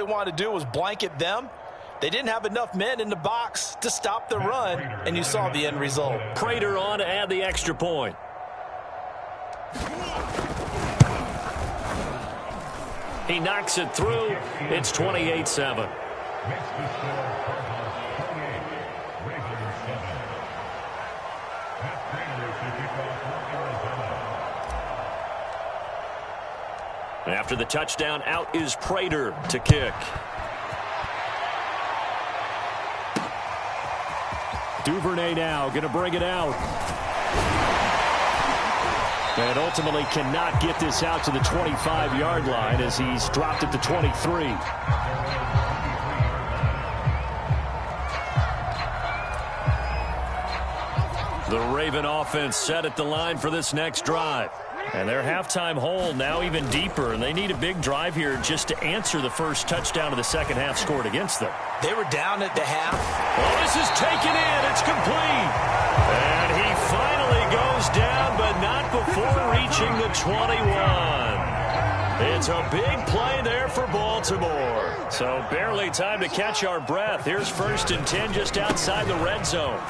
wanted to do was blanket them. They didn't have enough men in the box to stop the run, and you saw the end result. Prater on to add the extra point. He knocks it through. It's 28-7. After the touchdown, out is Prater to kick. Duvernay now going to bring it out. And ultimately cannot get this out to the 25-yard line as he's dropped it to 23. The Raven offense set at the line for this next drive. And their halftime hole now even deeper, and they need a big drive here just to answer the first touchdown of the second half scored against them. They were down at the half. Oh, this is taken in. It's complete. And he finally goes down, but not before reaching the 21. It's a big play there for Baltimore. So barely time to catch our breath. Here's 1st and 10 just outside the red zone.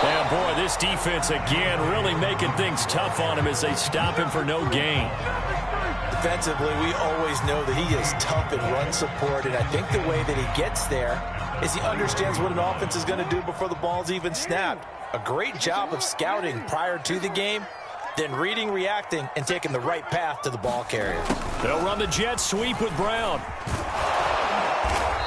Yeah, boy, this defense again really making things tough on him as they stop him for no gain. Defensively, we always know that he is tough in run support, and I think the way that he gets there is he understands what an offense is going to do before the ball's even snapped. A great job of scouting prior to the game, then reading, reacting, and taking the right path to the ball carrier. They'll run the jet sweep with Brown.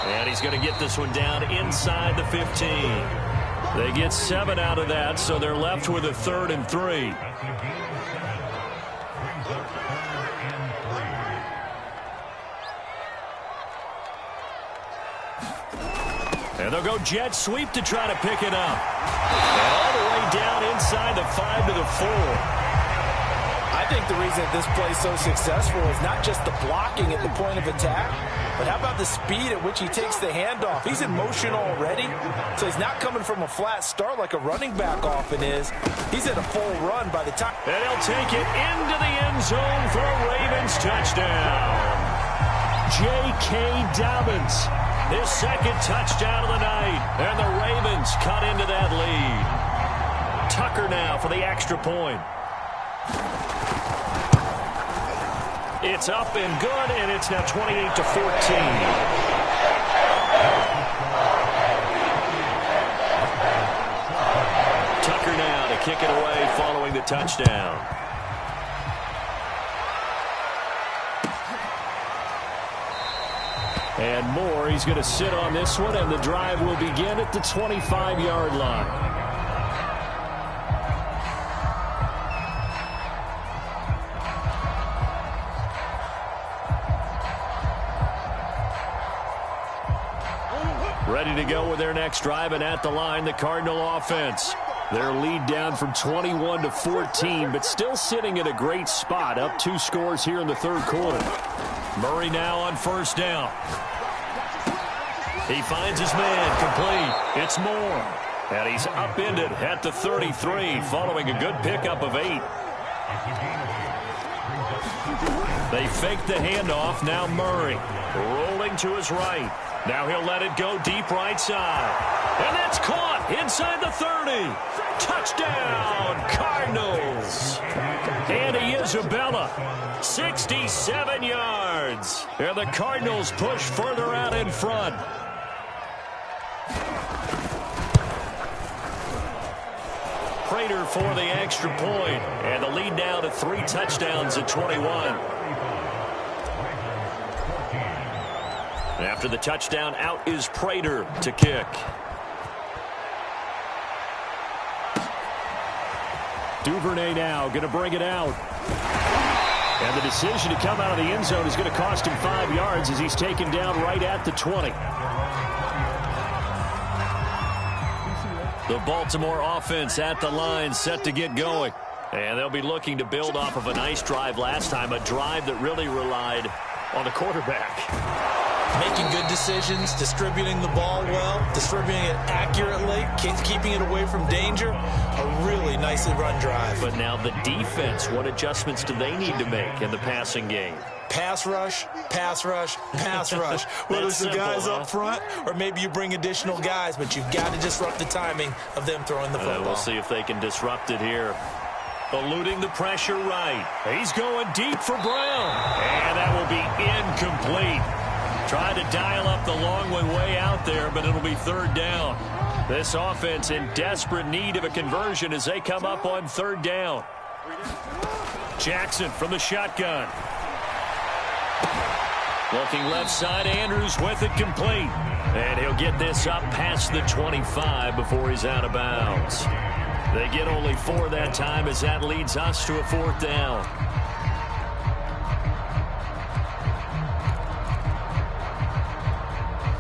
And he's going to get this one down inside the 15. They get 7 out of that, so they're left with a 3rd and 3. And they'll go jet sweep to try to pick it up. And all the way down inside the 5 to the 4. I think the reason that this play is so successful is not just the blocking at the point of attack, but how about the speed at which he takes the handoff? He's in motion already, so he's not coming from a flat start like a running back often is. He's at a full run by the time. And he'll take it into the end zone for a Ravens touchdown. J.K. Dobbins, his 2nd touchdown of the night, and the Ravens cut into that lead. Tucker now for the extra point. It's up and good, and it's now 28-14. Tucker now to kick it away following the touchdown. And Moore, he's going to sit on this one, and the drive will begin at the 25-yard line. Ready to go with their next drive, and at the line, the Cardinal offense. Their lead down from 21 to 14, but still sitting at a great spot, up 2 scores here in the 3rd quarter. Murray now on 1st down. He finds his man, complete. It's Moore. And he's upended at the 33, following a good pickup of 8. They fake the handoff, now Murray. Rolling to his right. Now he'll let it go deep right side. And that's caught inside the 30. Touchdown, Cardinals. Andy Isabella, 67 yards. And the Cardinals push further out in front. Prater for the extra point. And the lead now to 3 touchdowns at 21. After the touchdown, out is Prater to kick. Duvernay now going to bring it out. And the decision to come out of the end zone is going to cost him 5 yards as he's taken down right at the 20. The Baltimore offense at the line, set to get going. And they'll be looking to build off of a nice drive last time, a drive that really relied on the quarterback. Making good decisions, distributing the ball well, distributing it accurately, keeping it away from danger. A really nicely run drive. But now the defense, what adjustments do they need to make in the passing game? Pass rush, pass rush, pass rush. Whether it's the guys up front or maybe you bring additional guys, but you've got to disrupt the timing of them throwing the football. We'll see if they can disrupt it here. Eluding the pressure right. He's going deep for Brown. And that will be incomplete. Trying to dial up the long one way out there, but it'll be third down. This offense in desperate need of a conversion as they come up on third down. Jackson from the shotgun. Looking left side, Andrews with it complete. And he'll get this up past the 25 before he's out of bounds. They get only 4 that time as that leads us to a fourth down.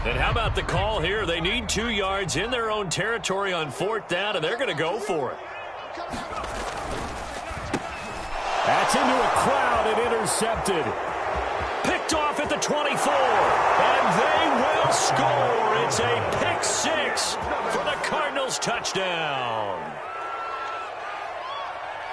And how about the call here? They need 2 yards in their own territory on fourth down, and they're going to go for it. That's into a crowd and intercepted. Picked off at the 24, and they will score. It's a pick 6 for the Cardinals touchdown.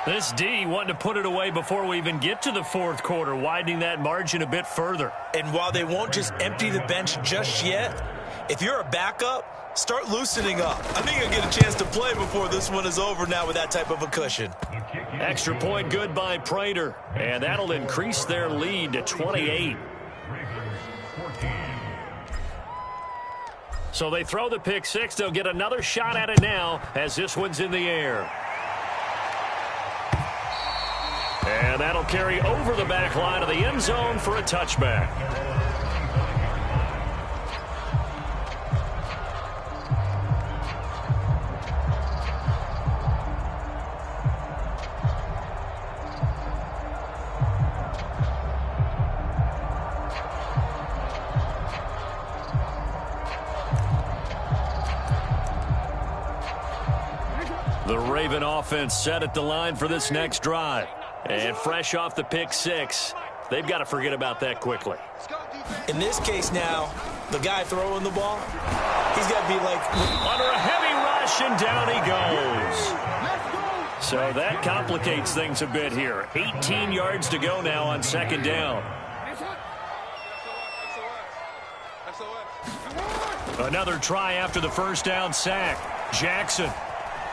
This D wanting to put it away before we even get to the fourth quarter, widening that margin a bit further. And while they won't just empty the bench just yet, if you're a backup, start loosening up. I think you'll get a chance to play before this one is over now with that type of a cushion. Extra point good by Prater, and that'll increase their lead to 28. So they throw the pick 6. They'll get another shot at it now as this one's in the air. And that'll carry over the back line of the end zone for a touchback. The Raven offense set at the line for this next drive. And fresh off the pick 6, they've got to forget about that quickly. In this case now, the guy throwing the ball, he's got to be like under a heavy rush, and down he goes. So that complicates things a bit here. 18 yards to go now on second down. Another try after the first down sack. Jackson,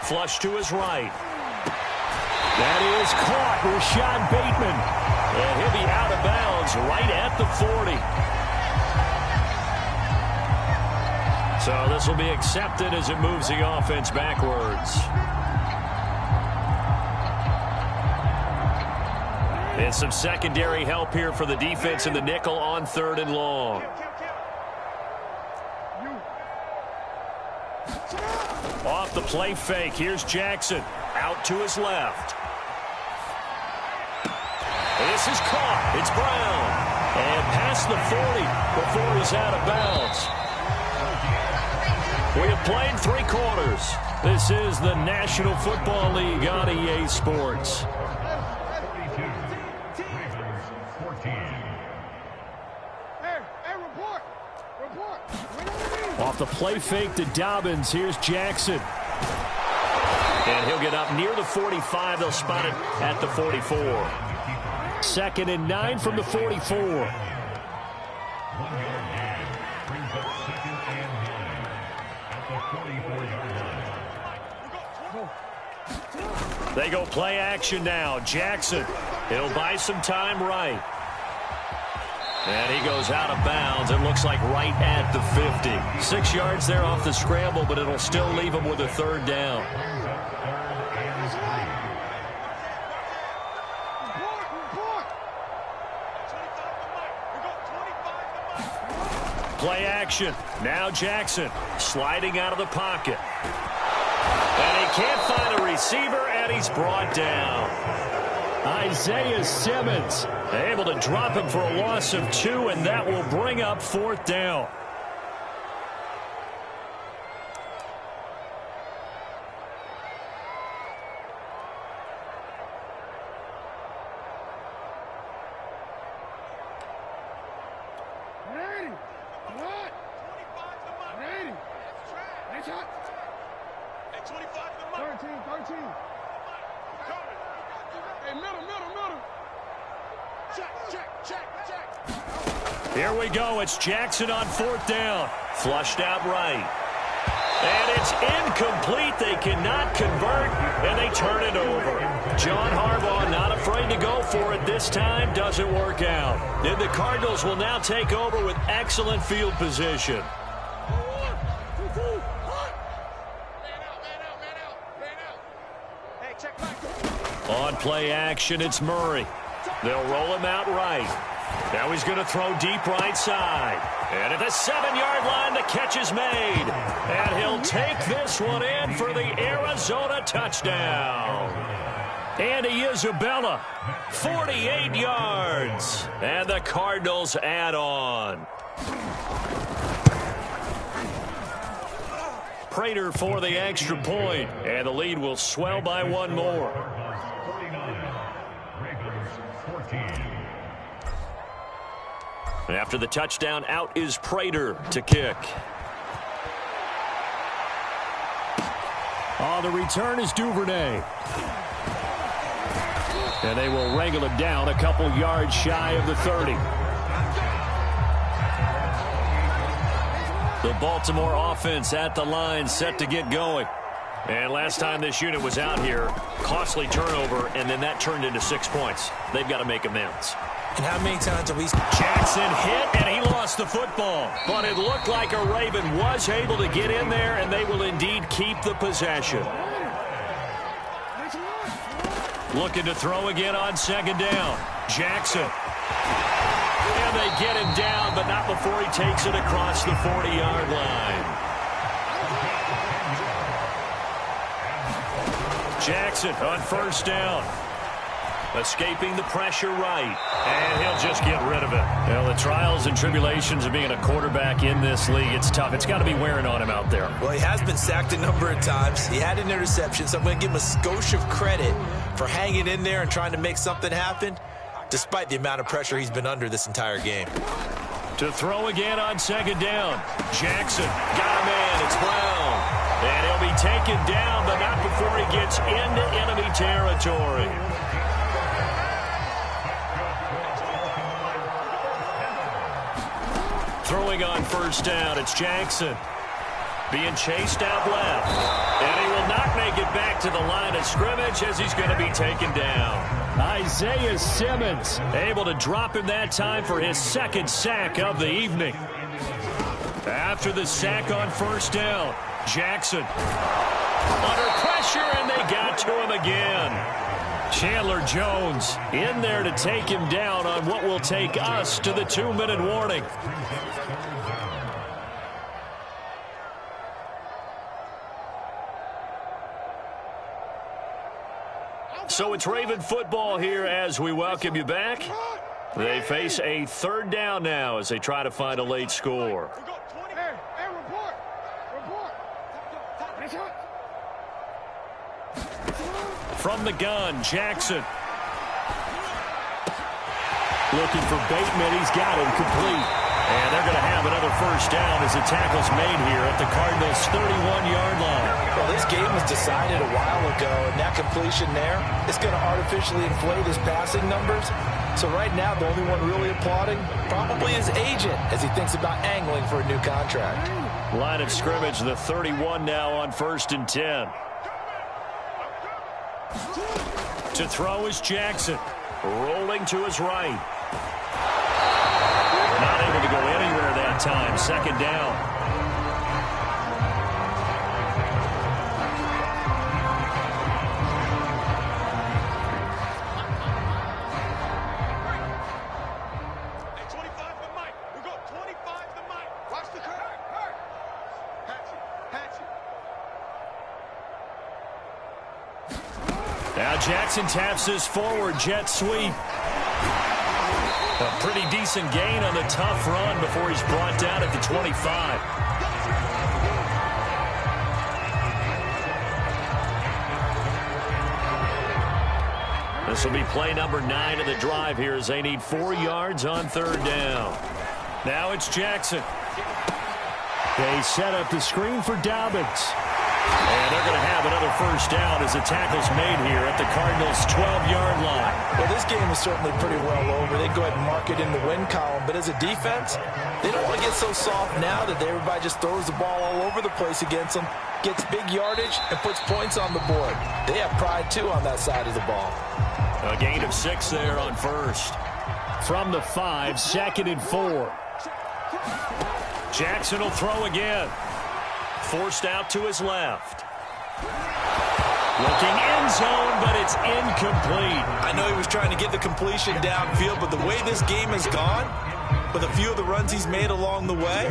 flush to his right. That is caught. Rashad Bateman. And he'll be out of bounds right at the 40. So this will be accepted as it moves the offense backwards. And some secondary help here for the defense in the nickel on third and long. Off the play fake. Here's Jackson. Out to his left. This is caught. It's Brown. And past the 40 before he's out of bounds. We have played 3 quarters. This is the National Football League on EA Sports. Off the play fake to Dobbins. Here's Jackson. And he'll get up near the 45. They'll spot it at the 44. 2nd and 9 from the 44. They go play action now. Jackson, he'll buy some time right. And he goes out of bounds. It looks like right at the 50. 6 yards there off the scramble, but it'll still leave him with a third down. Play action. Now Jackson sliding out of the pocket. And he can't find a receiver, and he's brought down. Isaiah Simmons able to drop him for a loss of 2, and that will bring up fourth down. What? 80. Next shot. Hey, 25 to the mic. 13. Hey, middle. Check. Here we go. It's Jackson on 4th down. Flushed out right. And it's incomplete. They cannot convert, and they turn it over. John Harbaugh not afraid to go for it this time. Doesn't work out. And the Cardinals will now take over with excellent field position. On play action, it's Murray. They'll roll him out right. Now he's going to throw deep right side. And at the 7-yard line, the catch is made. And he'll take this one in for the Arizona touchdown. Andy Isabella, 48 yards. And the Cardinals add on. Prater for the extra point. And the lead will swell by one more. After the touchdown, out is Prater to kick. On the return is Duvernay. And they will wrangle it down a couple yards shy of the 30. The Baltimore offense at the line, set to get going. And last time this unit was out here, costly turnover, and then that turned into 6 points. They've got to make amends. And how many times have we... Jackson hit, and he lost the football. But it looked like a Raven was able to get in there, and they will indeed keep the possession. Looking to throw again on 2nd down. Jackson. And they get him down, but not before he takes it across the 40-yard line. Jackson on 1st down. Escaping the pressure right. And he'll just get rid of it. Well, the trials and tribulations of being a quarterback in this league, it's tough. It's got to be wearing on him out there. Well, he has been sacked a number of times. He had an interception, so I'm going to give him a skosh of credit for hanging in there and trying to make something happen, despite the amount of pressure he's been under this entire game. To throw again on 2nd down. Jackson got a man. It's Brown. And he'll be taken down, but not before he gets into enemy territory. Throwing on 1st down, it's Jackson. Being chased out left. And he will not make it back to the line of scrimmage as he's going to be taken down. Isaiah Simmons able to drop him that time for his 2nd sack of the evening. After the sack on 1st down, Jackson under pressure, and they got to him again. Chandler Jones in there to take him down on what will take us to the 2-minute warning. So it's Raven football here as we welcome you back. They face a 3rd down now as they try to find a late score. Hey, report. From the gun, Jackson. Looking for Bateman. He's got him complete. And they're going to have another 1st down as the tackle's made here at the Cardinals' 31-yard line. Well, this game was decided a while ago, and that completion there is going to artificially inflate his passing numbers. So right now, the only one really applauding probably his agent as he thinks about angling for a new contract. Line of scrimmage, the 31 now on 1st and 10. To throw is Jackson. Rolling to his right. Not able to go anywhere that time. 2nd down. Hey, 25 to Mike. We go 25 to Mike. Watch the curve. Patch it. Now Jackson taps this forward jet sweep. A pretty decent gain on the tough run before he's brought down at the 25. This will be play number 9 of the drive here as they need 4 yards on 3rd down. Now it's Jackson. They set up the screen for Dobbins. And they're going to have another first down as the tackle's made here at the Cardinals' 12-yard line. Well, this game is certainly pretty well over. They go ahead and mark it in the win column. But as a defense, they don't want to get so soft now that everybody just throws the ball all over the place against them, gets big yardage, and puts points on the board. They have pride, too, on that side of the ball. A gain of 6 there on first. From the 5, 2nd and 4. Jackson will throw again. Forced out to his left. Looking end zone, but it's incomplete. I know he was trying to get the completion downfield, but the way this game has gone, with a few of the runs he's made along the way,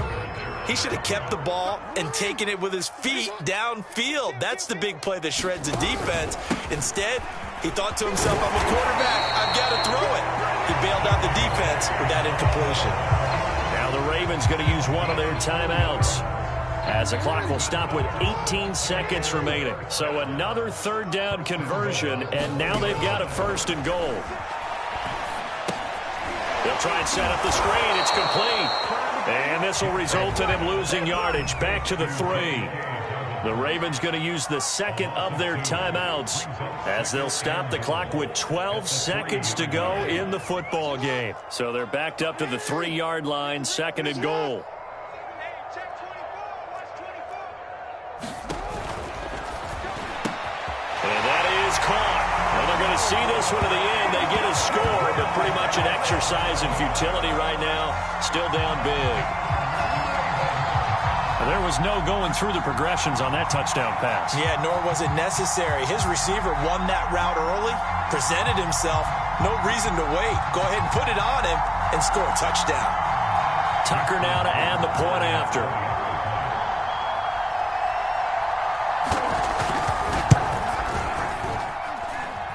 he should have kept the ball and taken it with his feet downfield. That's the big play that shreds the defense. Instead, he thought to himself, I'm a quarterback, I've got to throw it. He bailed out the defense with that incompletion. Now the Ravens going to use one of their timeouts, as the clock will stop with 18 seconds remaining. So another third down conversion, and now they've got a 1st and goal. They'll try and set up the screen. It's complete. And this will result in him losing yardage back to the 3. The Ravens going to use the 2nd of their timeouts as they'll stop the clock with 12 seconds to go in the football game. So they're backed up to the 3-yard line, 2nd and goal. And that is caught. Well, they're going to see this one to the end. They get a score, but pretty much an exercise in futility right now. Still down big. Well, there was no going through the progressions on that touchdown pass. Yeah, nor was it necessary. His receiver won that route early, presented himself. No reason to wait. Go ahead and put it on him and score a touchdown. Tucker now to add the point after.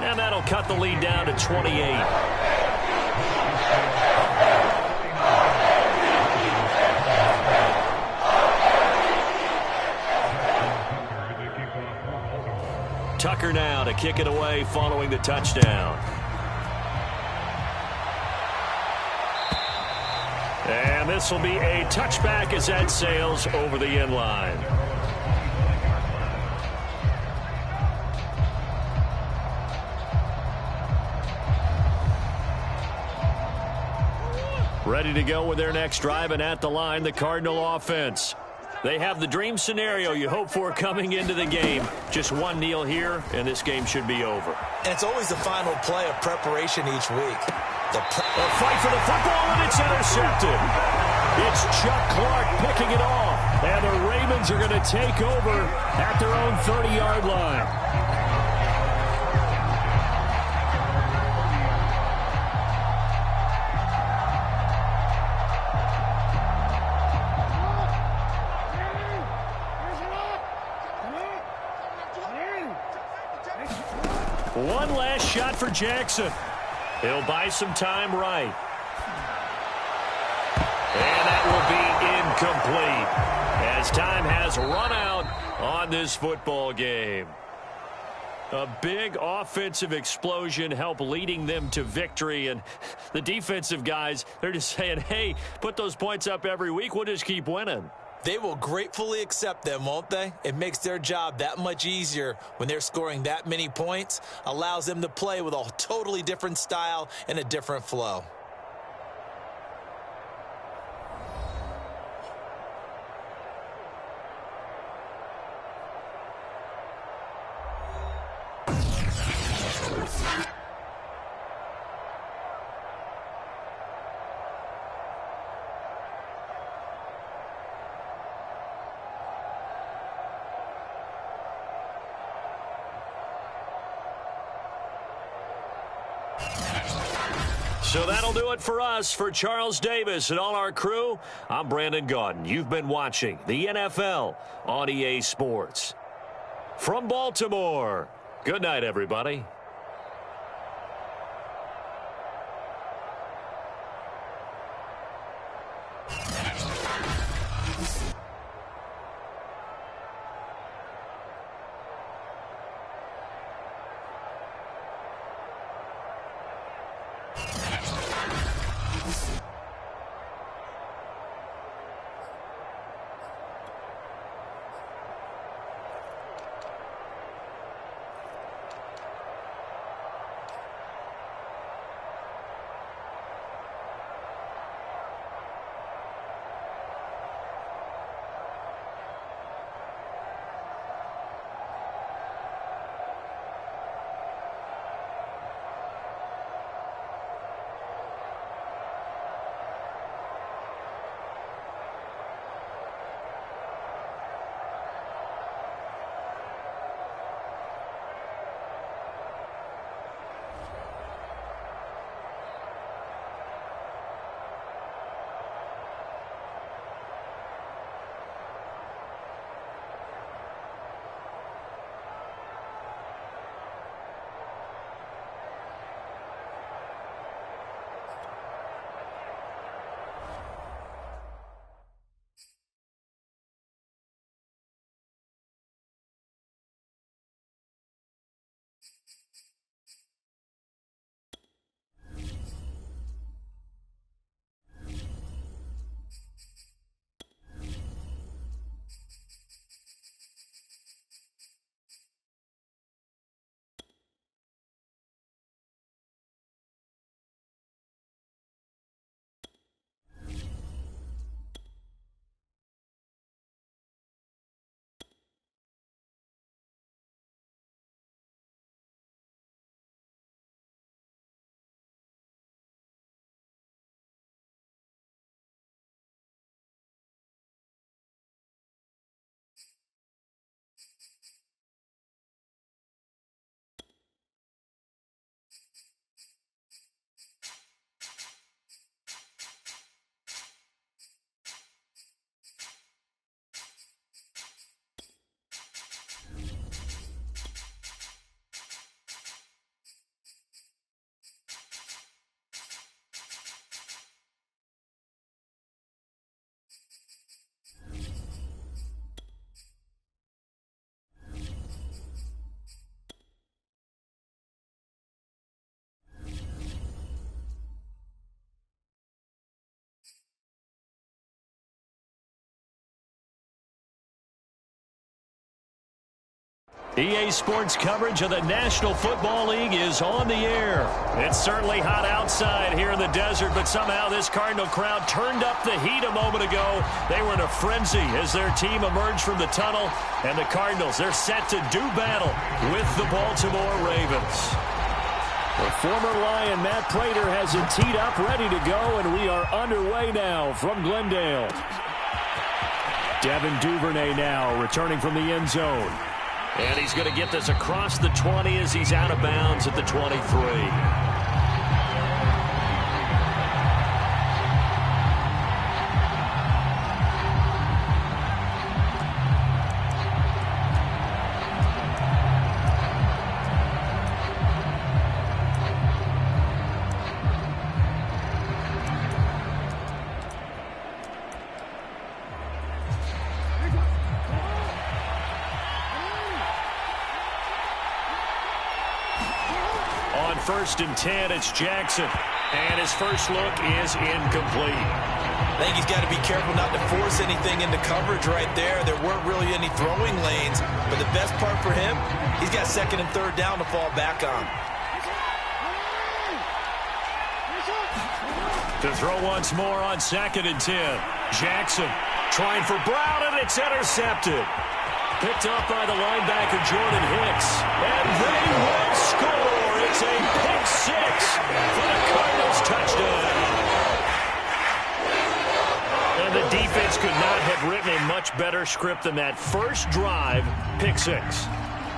And that'll cut the lead down to 28. Tucker now to kick it away following the touchdown. And this will be a touchback as that sails over the end line. Ready to go with their next drive, and at the line, the Cardinal offense. They have the dream scenario you hope for coming into the game. Just one kneel here, and this game should be over. And it's always the final play of preparation each week. A fight for the football, and it's intercepted. It's Chuck Clark picking it off, and the Ravens are going to take over at their own 30-yard line. One last shot for Jackson. He'll buy some time right. And that will be incomplete as time has run out on this football game. A big offensive explosion helped leading them to victory. And the defensive guys, they're just saying, hey, put those points up every week. We'll just keep winning. They will gratefully accept them, won't they? It makes their job that much easier when they're scoring that many points. Allows them to play with a totally different style and a different flow. So that'll do it for us. For Charles Davis and all our crew, I'm Brandon Gaudin. You've been watching the NFL on EA Sports. From Baltimore, good night, everybody. EA Sports coverage of the National Football League is on the air. It's certainly hot outside here in the desert, but somehow this Cardinal crowd turned up the heat a moment ago. They were in a frenzy as their team emerged from the tunnel, and the Cardinals, they're set to do battle with the Baltimore Ravens. The former Lion, Matt Prater, has it teed up, ready to go, and we are underway now from Glendale. Devin Duvernay now returning from the end zone. And he's going to get this across the 20 as he's out of bounds at the 23. First and 10, it's Jackson. And his first look is incomplete. I think he's got to be careful not to force anything into coverage right there. There weren't really any throwing lanes. But the best part for him, he's got second and third down to fall back on. To throw once more on second and 10. Jackson trying for Brown, and it's intercepted. Picked up by the linebacker, Jordan Hicks. And they will score. It's a pick six for the Cardinals touchdown. And the defense could not have written a much better script than that first drive, pick six.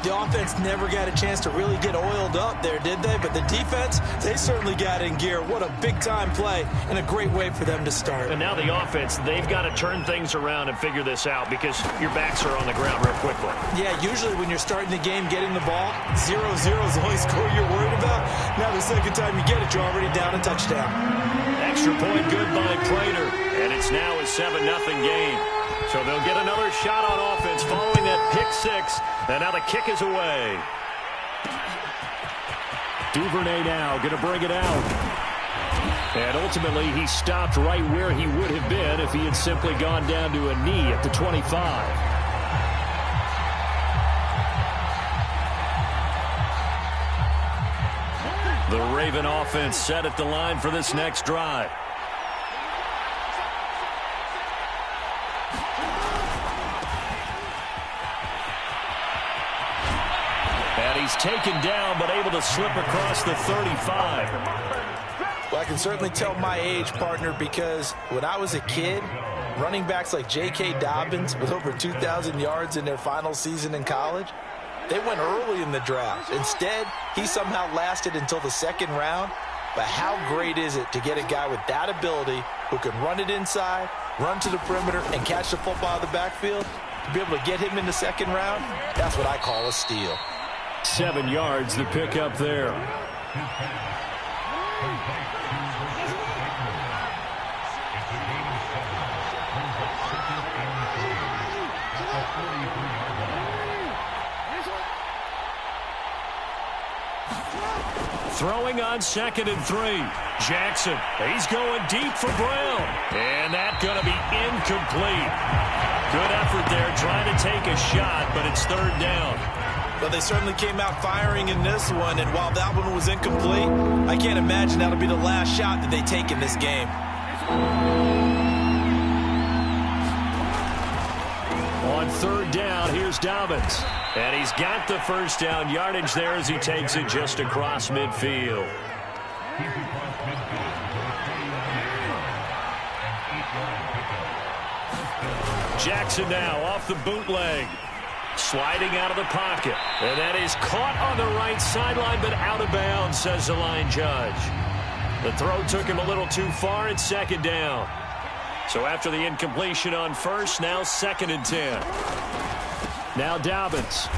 The offense never got a chance to really get oiled up there, did they? But the defense, they certainly got in gear. What a big-time play and a great way for them to start. And now the offense, they've got to turn things around and figure this out because your backs are on the ground real quickly. Yeah, usually when you're starting the game, getting the ball, 0-0 is the only score you're worried about. Now the second time you get it, you're already down a touchdown. Extra point good by Prater, and it's now a 7-0 game. So they'll get another shot on offense following that pick six, and now the kick is away. Duvernay now going to bring it out. And ultimately, he stopped right where he would have been if he had simply gone down to a knee at the 25. The Raven offense set at the line for this next drive. He's taken down, but able to slip across the 35. Well, I can certainly tell my age, partner, because when I was a kid, running backs like J.K. Dobbins with over 2,000 yards in their final season in college, they went early in the draft. Instead, he somehow lasted until the second round. But how great is it to get a guy with that ability who can run it inside, run to the perimeter, and catch the football out of the backfield? To be able to get him in the second round, that's what I call a steal. 7 yards, the pickup there. Throwing on second and 3. Jackson, he's going deep for Brown. And that's going to be incomplete. Good effort there, trying to take a shot, but it's third down. Well, they certainly came out firing in this one, and while that one was incomplete, I can't imagine that'll be the last shot that they take in this game. On third down, here's Dobbins. And he's got the first down yardage there as he takes it just across midfield. Jackson now off the bootleg. Sliding out of the pocket. And that is caught on the right sideline, but out of bounds, says the line judge. The throw took him a little too far. It's second down. So after the incompletion on first, now second and 10. Now Dobbins.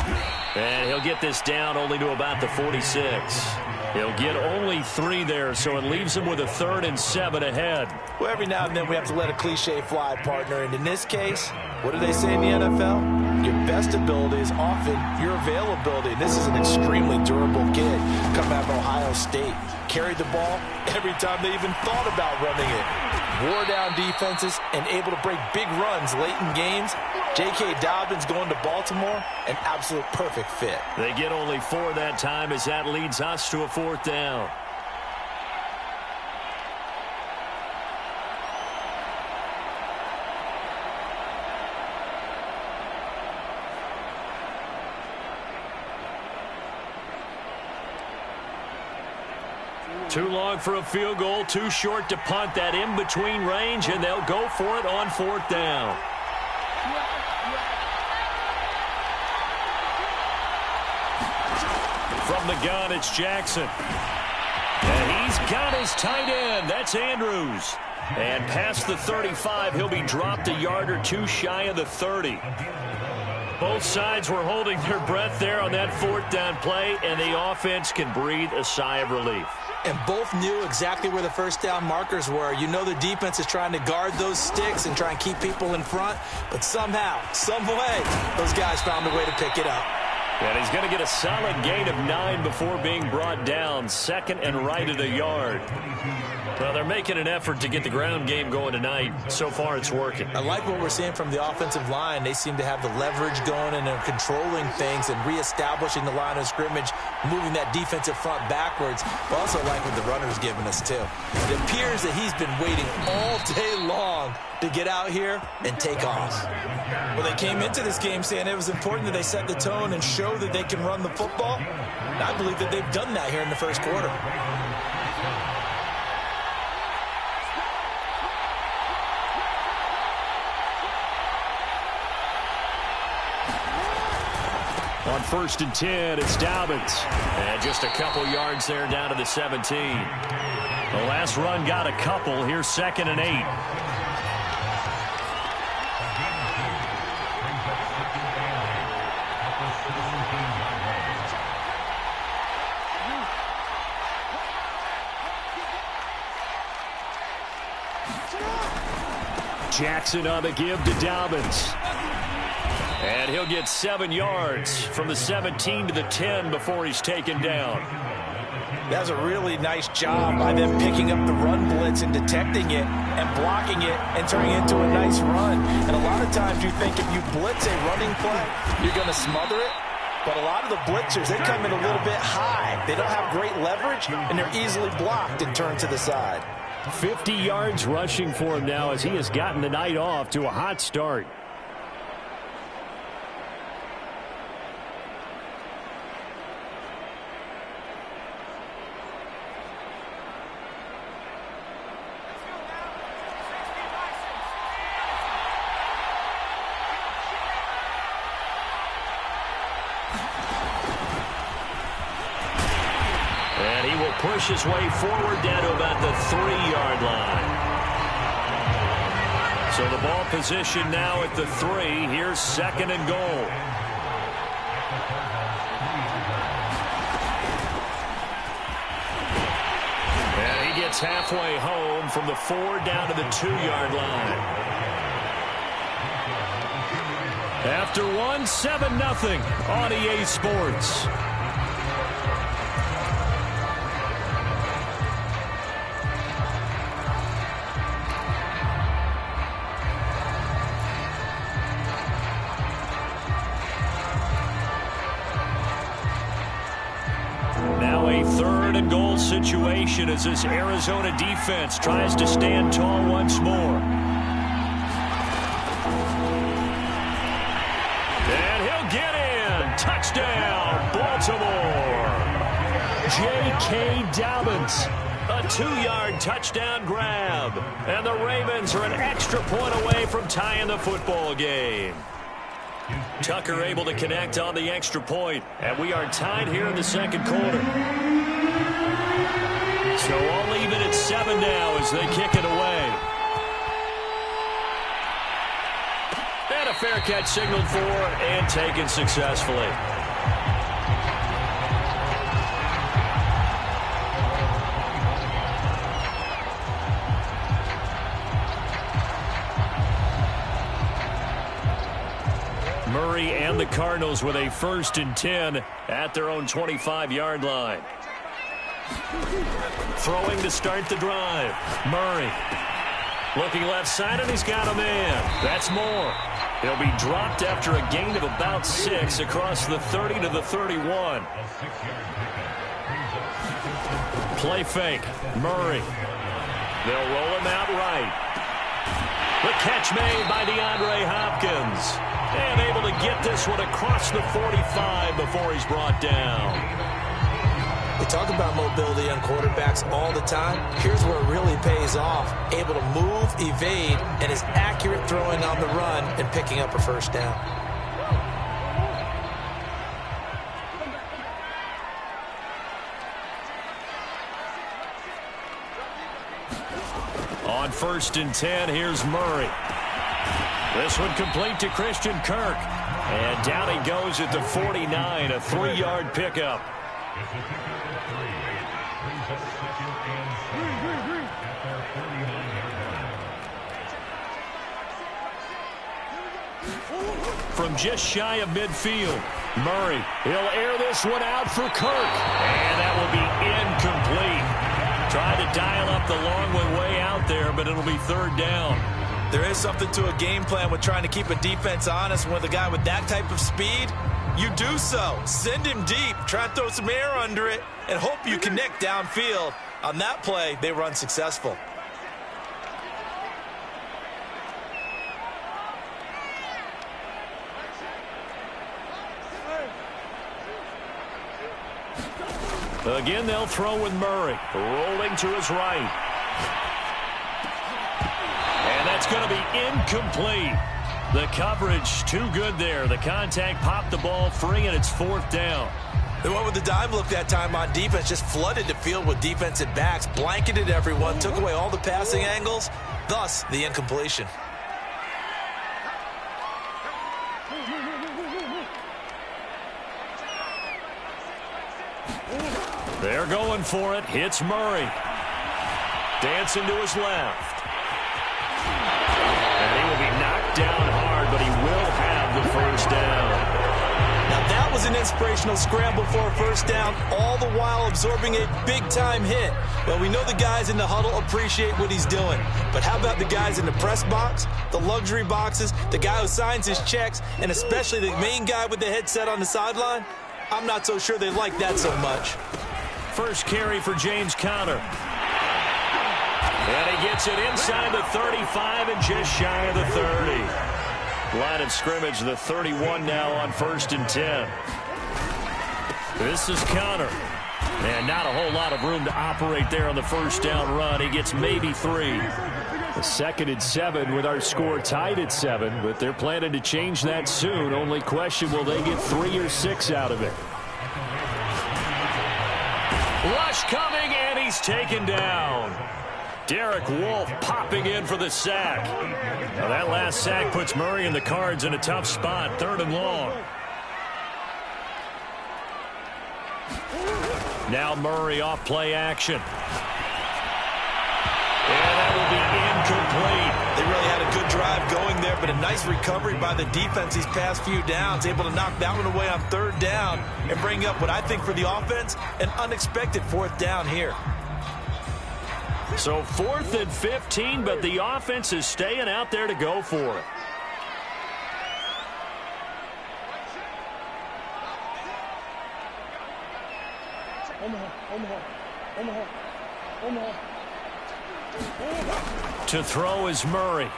And he'll get this down only to about the 46. He'll get only 3 there, so it leaves him with a 3rd and 7 ahead. Well, every now and then we have to let a cliche fly, partner. And in this case, what do they say in the NFL? Your best ability is often your availability. And this is an extremely durable kid coming out of Ohio State. Carried the ball every time they even thought about running it. wore down defenses, and able to break big runs late in games. J.K. Dobbins going to Baltimore, an absolute perfect fit. They get only 4 that time as that leads us to a 4th down. Too long for a field goal, too short to punt. That in-between range, and they'll go for it on 4th down. From the gun, it's Jackson. And he's got his tight end. That's Andrews. And past the 35, he'll be dropped a yard or two shy of the 30. Both sides were holding their breath there on that 4th down play, and the offense can breathe a sigh of relief. And both knew exactly where the first down markers were. You know the defense is trying to guard those sticks and try and keep people in front, but somehow, some way, those guys found a way to pick it up. And he's going to get a solid gain of 9 before being brought down. 2nd and right at a yard. Well, they're making an effort to get the ground game going tonight. So far, it's working. I like what we're seeing from the offensive line. They seem to have the leverage going, and they're controlling things and reestablishing the line of scrimmage, moving that defensive front backwards. But also like what the runner's giving us, too. It appears that he's been waiting all day long to get out here and take off. Well, they came into this game saying it was important that they set the tone and show that they can run the football. And I believe that they've done that here in the first quarter. On 1st and 10, it's Dobbins. And just a couple yards there down to the 17. The last run got a couple. Here's 2nd and 8. Jackson on the give to Dobbins. And he'll get 7 yards from the 17 to the 10 before he's taken down. That's a really nice job by them picking up the run blitz and detecting it and blocking it and turning it into a nice run. And a lot of times you think if you blitz a running play, you're going to smother it. But a lot of the blitzers, they come in a little bit high. They don't have great leverage, and they're easily blocked and turned to the side. 50 yards rushing for him now as he has gotten the night off to a hot start. Push his way forward down to about the 3-yard line. So the ball position now at the 3. Here's 2nd and goal. And he gets halfway home from the 4 down to the 2-yard line. After 1, 7-0 on EA Sports. Situation as this Arizona defense tries to stand tall once more. And he'll get in. Touchdown, Baltimore. J.K. Dobbins. A 2-yard touchdown grab. And the Ravens are an extra point away from tying the football game. Tucker able to connect on the extra point. And we are tied here in the second quarter. So all even at 7 now as they kick it away. And a fair catch signaled for and taken successfully. Murray and the Cardinals with a 1st and 10 at their own 25-yard line. Throwing to start the drive. Murray. Looking left side, and he's got a man. That's Moore. He'll be dropped after a gain of about 6 across the 30 to the 31. Play fake. Murray. They'll roll him out right. The catch made by DeAndre Hopkins. And able to get this one across the 45 before he's brought down. We talk about mobility on quarterbacks all the time. Here's where it really pays off. Able to move, evade, and is accurate throwing on the run and picking up a first down. On 1st and 10, here's Murray. This one complete to Christian Kirk. And down he goes at the 49, a 3-yard pickup. From just shy of midfield, Murray, he'll air this one out for Kirk. And that will be incomplete. Tried to dial up the long way out there, but it'll be 3rd down. There is something to a game plan with trying to keep a defense honest. With a guy with that type of speed, you do so. Send him deep, try to throw some air under it, and hope you connect downfield. On that play, they run successful. Again, they'll throw with Murray, rolling to his right. And that's going to be incomplete. The coverage too good there. The contact popped the ball free, and it's 4th down. They went with the dime look that time on defense, just flooded the field with defensive backs, blanketed everyone, took away all the passing angles, thus the incompletion. They're going for it. Hits Murray. Dancing to his left. And he will be knocked down hard, but he will have the first down. Now that was an inspirational scramble for a first down, all the while absorbing a big-time hit. Well, we know the guys in the huddle appreciate what he's doing. But how about the guys in the press box, the luxury boxes, the guy who signs his checks, and especially the main guy with the headset on the sideline? I'm not so sure they like that so much. First carry for James Conner. And he gets it inside the 35 and just shy of the 30. Line of scrimmage, the 31 now on 1st and 10. This is Conner. And not a whole lot of room to operate there on the first down run. He gets maybe 3. A 2nd and 7 with our score tied at 7. But they're planning to change that soon. Only question, will they get 3 or 6 out of it? Rush coming, and he's taken down. Derek Wolfe popping in for the sack. Now that last sack puts Murray and the Cards in a tough spot, 3rd and long. Now Murray off play action. And that will be incomplete. They really had a good drive going there, but a nice recovery by the defense these past few downs. Able to knock that one away on 3rd down and bring up what I think for the offense, an unexpected 4th down here. So 4th and 15, but the offense is staying out there to go for it. To throw is Murray.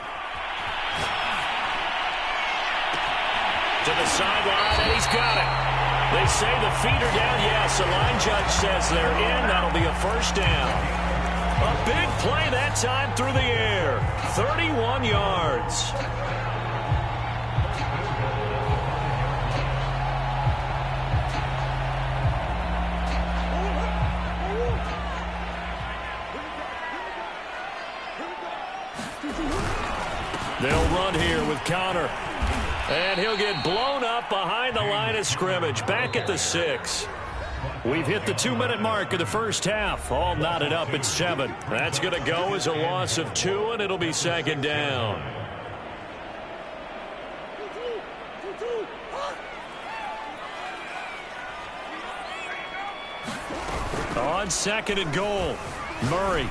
To the sideline, and he's got it. They say the feet are down. Yes, the line judge says they're in. That'll be a first down. A big play that time through the air. 31 yards. They'll run here with Conner. And he'll get blown up behind the line of scrimmage. Back at the 6. We've hit the 2-minute mark of the first half. All knotted up at 7. That's going to go as a loss of 2, and it'll be 2nd down. On 2nd and goal, Murray.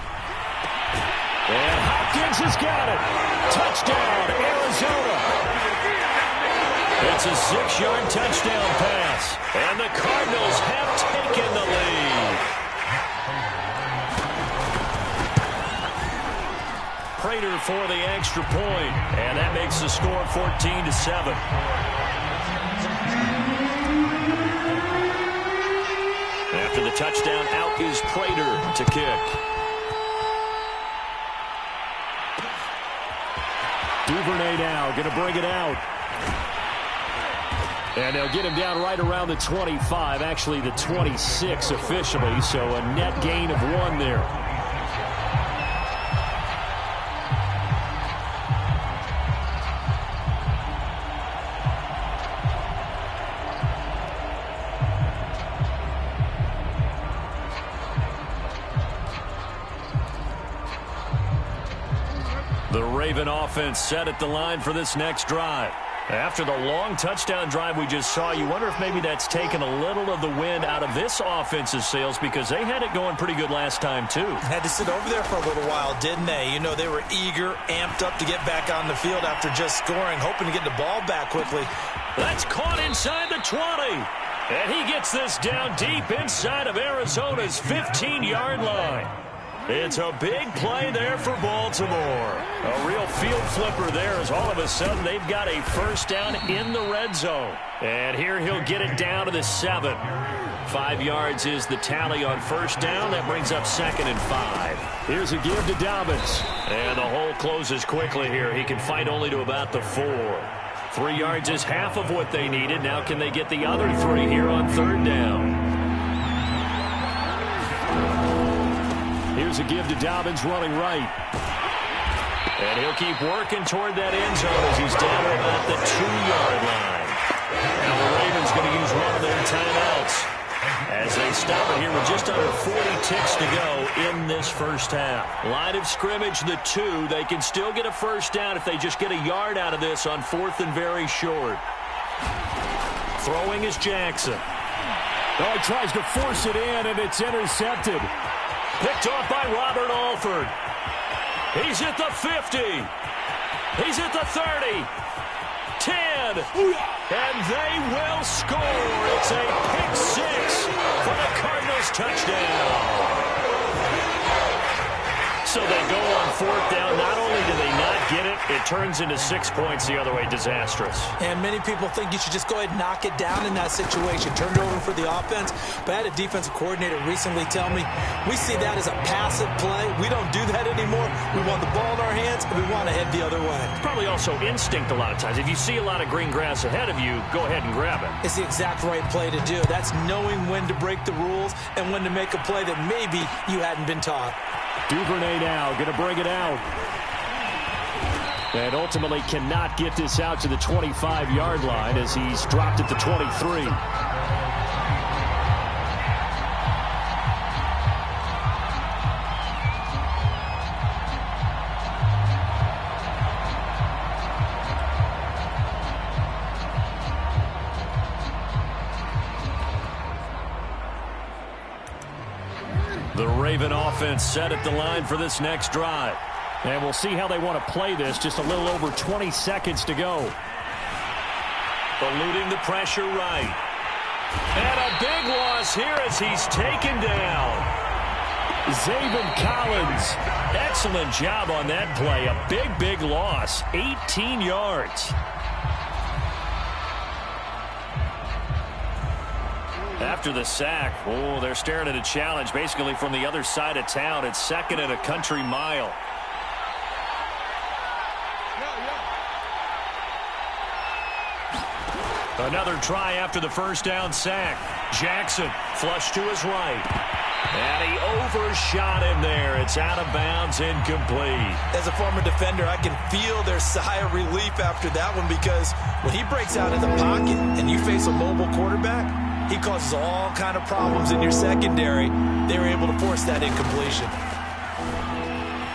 And Hopkins has got it. Touchdown, Arizona. It's a 6-yard touchdown pass. And the Cardinals have taken the lead. Prater for the extra point. And that makes the score 14-7. After the touchdown, out is Prater to kick. Duvernay now going to bring it out. And they'll get him down right around the 25, actually the 26 officially, so a net gain of 1 there. The Raven offense set at the line for this next drive. After the long touchdown drive we just saw, you wonder if maybe that's taken a little of the wind out of this offense's sails because they had it going pretty good last time, too. Had to sit over there for a little while, didn't they? You know, they were eager, amped up to get back on the field after just scoring, hoping to get the ball back quickly. That's caught inside the 20. And he gets this down deep inside of Arizona's 15-yard line. It's a big play there for Baltimore. A real field flipper there as all of a sudden they've got a first down in the red zone. And here he'll get it down to the 7. 5 yards is the tally on first down. That brings up 2nd and 5. Here's a give to Dobbins. And the hole closes quickly here. He can fight only to about the 4. 3 yards is half of what they needed. Now can they get the other 3 here on third down? Here's a give to Dobbins running right. And he'll keep working toward that end zone as he's down to about the 2-yard line. Now the Ravens going to use one of their timeouts as they stop it here with just under 40 ticks to go in this first half. Line of scrimmage, the 2. They can still get a first down if they just get a yard out of this on 4th and very short. Throwing is Jackson. Oh, he tries to force it in, and it's intercepted. Picked off by Robert Alford. He's at the 50. He's at the 30. 10. And they will score. It's a pick 6 for the Cardinals touchdown. So they go on 4th down. Not only do they not get it, it turns into 6 points the other way. Disastrous. And many people think you should just go ahead and knock it down in that situation. Turn it over for the offense. But I had a defensive coordinator recently tell me, we see that as a passive play. We don't do that anymore. We want the ball in our hands, and we want to head the other way. It's probably also instinct a lot of times. If you see a lot of green grass ahead of you, go ahead and grab it. It's the exact right play to do. That's knowing when to break the rules and when to make a play that maybe you hadn't been taught. Duvernay now going to bring it out. And ultimately cannot get this out to the 25-yard line as he's dropped at the 23. The Raven offense set at the line for this next drive. And we'll see how they want to play this. Just a little over 20 seconds to go. Eluding the pressure right. And a big loss here as he's taken down. Zaven Collins. Excellent job on that play. A big, big loss. 18 yards. After the sack, oh, they're staring at a challenge basically from the other side of town. It's 2nd and a country mile. Another try after the first down sack. Jackson flushed to his right. And he overshot him there. It's out of bounds, incomplete. As a former defender, I can feel their sigh of relief after that one because when he breaks out of the pocket and you face a mobile quarterback, he causes all kind of problems in your secondary. They were able to force that incompletion.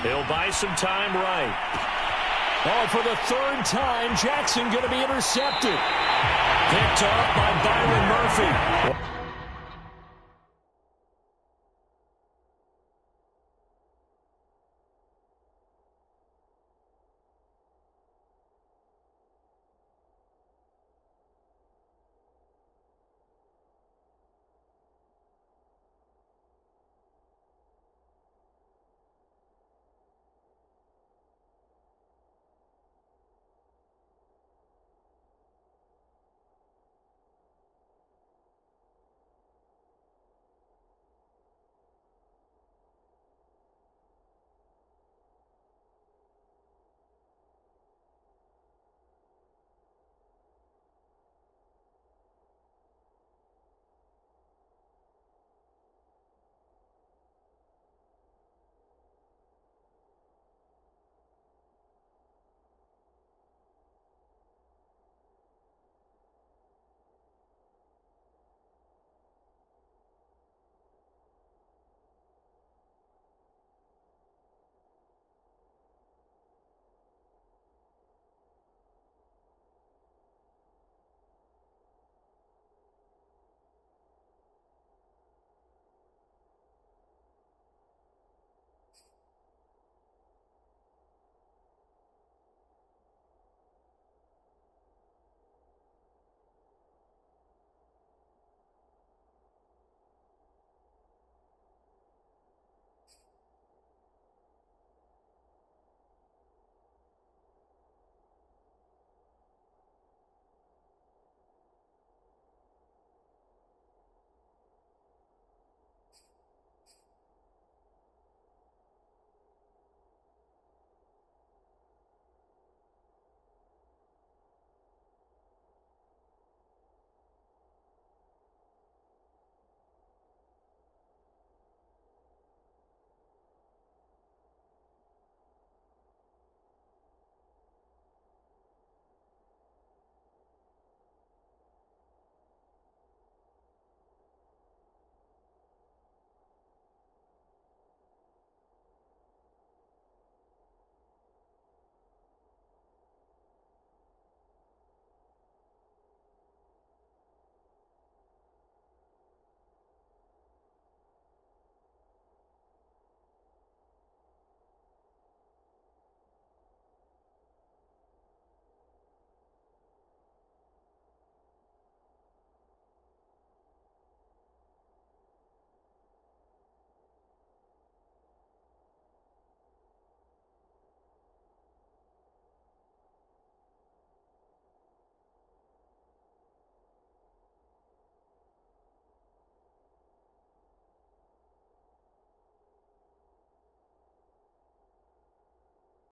He'll buy some time right. Oh, for the 3rd time, Jackson going to be intercepted. Picked off by Byron Murphy.